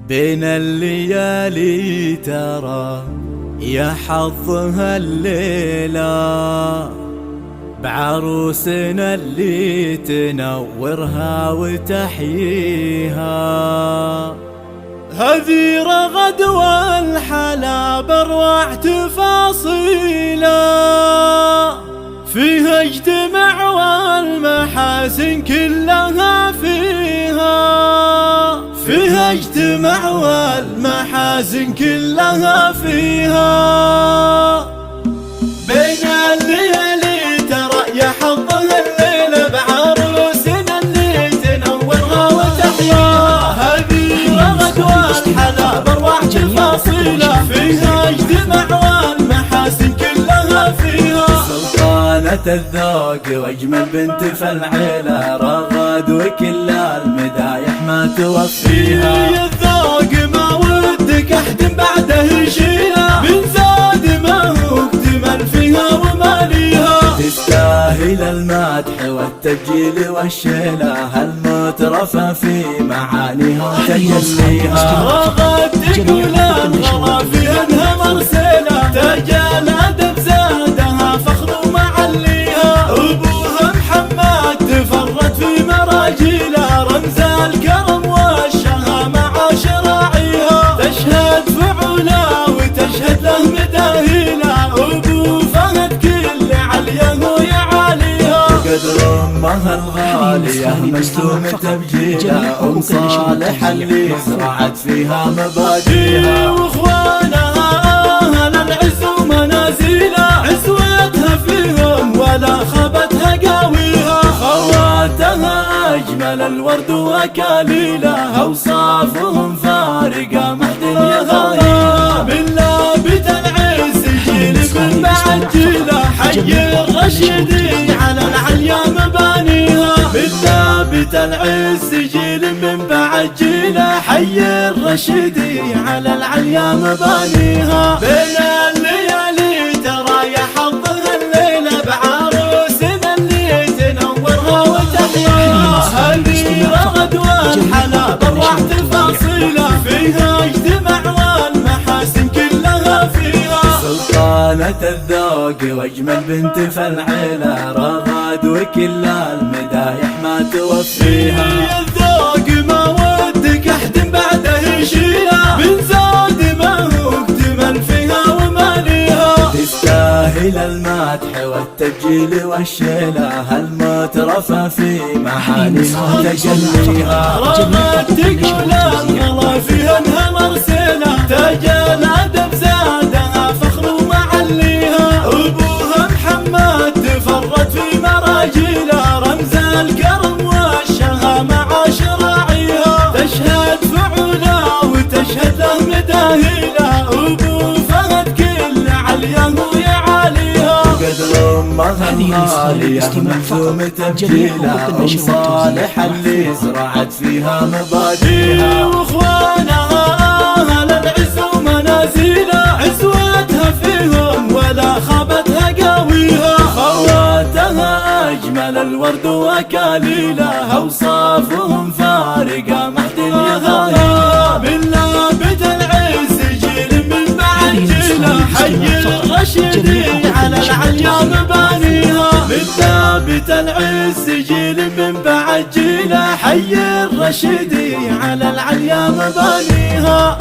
بين الليالي ترى يا حظها الليلة بعروسنا اللي تنورها وتحييها. هذي رغد والحلا بروع تفاصيله فيها اجتمع والمحاسن كلها فيها اجتمع والمحاسن كلها فيها. بين الليالي ترى يا حظها الليلة بعروسنا اللي تنورها وتحياها. هذه رغد والحلا بروع تفاصيله فيها اجتمع والمحاسن كلها فيها. سلطانة الذوق واجمل بنت في العيلة رغد وكل المدايح ما توفيها. يا الذوق ما ودك احد بعده يشيله من زاد ما هو اكتمل فيها وماليها. تستاهل المدح والتبجيل والشيله هالمترفة في معانيها وتجليها. رغد تقول الغلا في انها مرسله تاج الادب زادها فخر ومعليها. ابوها محمد تفرد في مراجيله رمز الكرم والشهامة عشراعيها. تشهد فعوله وتشهد له مداهيله ابو فهد كل عليه ويعاليها. قدر امها الغاليه مسلوم تبجيله ام صالح اللي زرعت فيها مبادئها. واخوانها اهل العز ومنازيله عزوتها فيهم ولا خبتها قاويها. خواتها اجمل الورد واكاليله اوصافهم فارقه محد يغايها. من لابت العز جيل من بعد جيله حي الرشيدي على العليا مبانيها. من لابت العز جيل من بعد جيله حي الرشيدي على العليا مبانيها. بين الليالي ترى يا حظها الليله بعروسنا اللي تنورها وتحياها. هذه رغد والحلا بروع تفاصيله فيها اجتمع والمحاسن كلها فيها. سلطانة الذوق واجمل بنت في العيلة رغد وكل المدايح ما توفيها. يا الذوق ما ودك احد بعده يشيله من زاد ما هو اكتمل فيها وماليها. تستاهل المدح والتبجيل والشيله هالمترفة في معانيها وتجليها. رغد تقول الغلا فيها انها مرسله تاج الادب زادها فخر ومعليها. ابوها محمد تفرد في مراجيله رمز الكرم والشهامة عشراعيها. تشهد فعوله وتشهد له مداهيله ابو فهد كل عليه ويعاليها. قدر امها الغاليه مهزوم تبجيله ام صالح اللي زرعت فيها مبادئها. واخوانها اهل العز ومنازيله عزوتها فيهم ولا خابتها قاويها. خواتها اجمل الورد واكاليله اوصافهم فارقه محد يغايها. من لابت العز جيل من بعد جيله حي الرشيدي على العليا مبانيها. من لابت العز جيل من بعد جيله حي الرشيدي على العليا مبانيها.